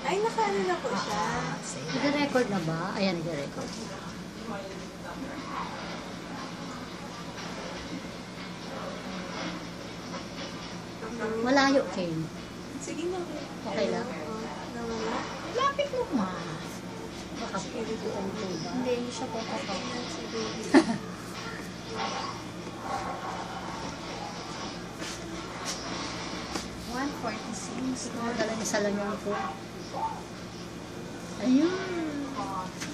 Ay, nakaano na po siya. Nag-record na ba? Ayan, nag-record. Malayo, Kane. Sige na. Okay lang. Nawala. Lapit mo ma. Baka po ito ang tuba. Hindi siya po kapag. Sige. 146. Dala niya sa lamang po. Ayun.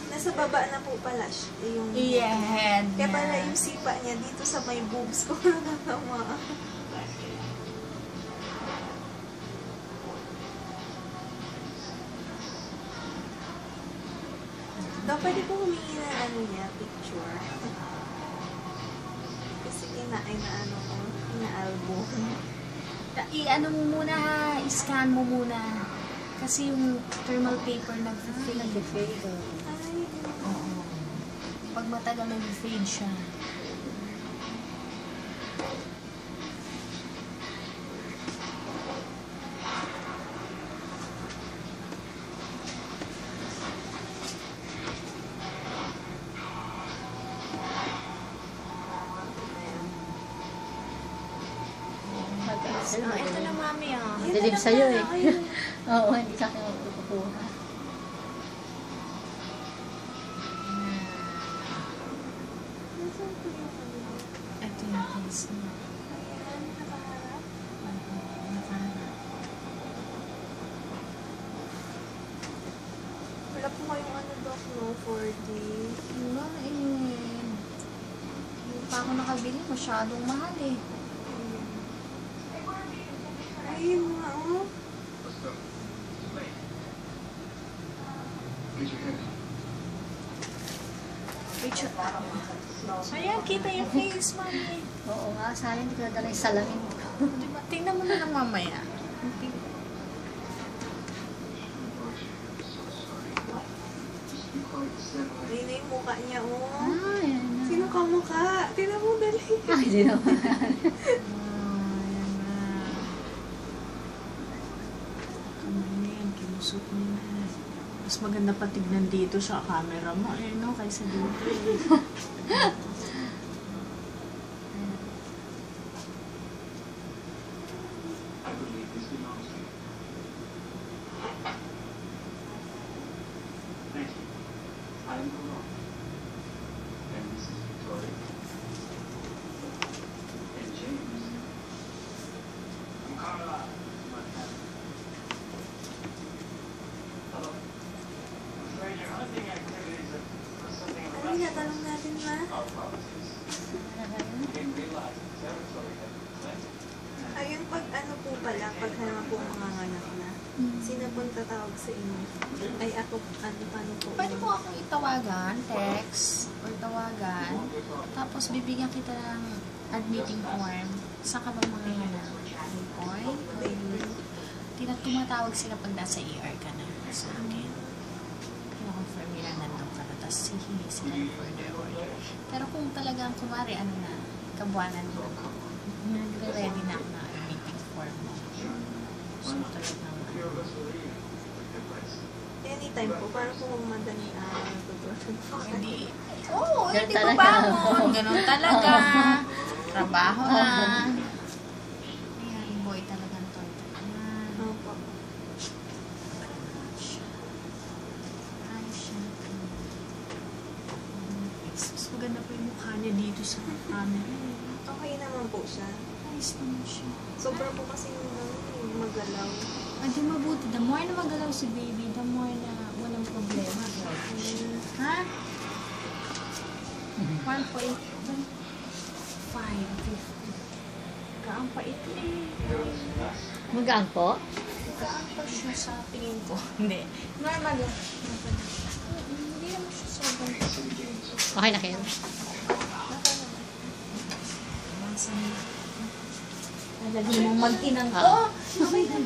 Nasa baba na po pala siya. Yung Iyan. Kaya pala yung sipa niya dito sa may boobs ko nakakama. Daw pwede po humingi na ano niya, picture. Kasi kinain na ano ko, ina-album. I-ano mo muna ha, i-scan mo muna. Kasi yung thermal paper nag-fade. Nag-fade. Ay, Oo. Pag matagal nag-fade siya. Ito na mami ah. Dilim sa'yo eh. Oo, hindi sa akin magpupuha. Ito yung case niya. ayan, nakaharap. Nakaharap. Wala po kayong ano, Doc, no? 40. Wala eh. Hindi pa ako nakabili. Masyadong mahal eh. Ayun nga, oh. Picture. Ayan, kita yung face, mami. Oo nga, sana hindi ko nadala yung salamin. Diba? Tingnan mo na lang mamaya. Ayun na yung mukha niya, oh. Ah, yan na. Sino ka mukha? Tignan mo, dali. Ay, hindi naman. Ayan na. Kamay na yan, kinusot mo na. Mas maganda pa tignan dito sa camera mo, eh, no? Kaysa dito. Ano natanong natin, ma? Ayun, pag ano po pala, pag naman po manganganak na, sino pong tatawag sa inyo? Ay, ako, ano po? Pwede mo akong itawagan, text, or tawagan. Tapos bibigyan kita ng admitting form. Saan ka ba mangyayanak? Point? Tumatawag sila pag nasa ER ka na sa akin. Kina-confirm nila nandun ka na. Tapos hihingi sila ng further order. Pero kung talagang kumari, ano na, kabuanan mo, nagre-ready na ako na admitting form mo. So talagang Anytime po, para po kung madaling araw natutunan po. hindi. Oo, hindi pa bangon. Ganun talaga. Trabaho na. Ayan, boy talagang to. Opo. Ayos siya. Mas maganda pa yung mukha niya dito sa camera. Okay naman po siya. Ayos naman siya. Sobra po kasi yung magalaw. Adi mabuti. The more na magalaw si baby, the more na walang problema. Ha? 1.550. Gaan pa ito eh. Magaan po? Gaan pa siya sa tingin ko. Hindi. Normal lang. Hindi naman siya sobrang. Okay na kayo? Nalagay mong mag-inang ko. Okay na.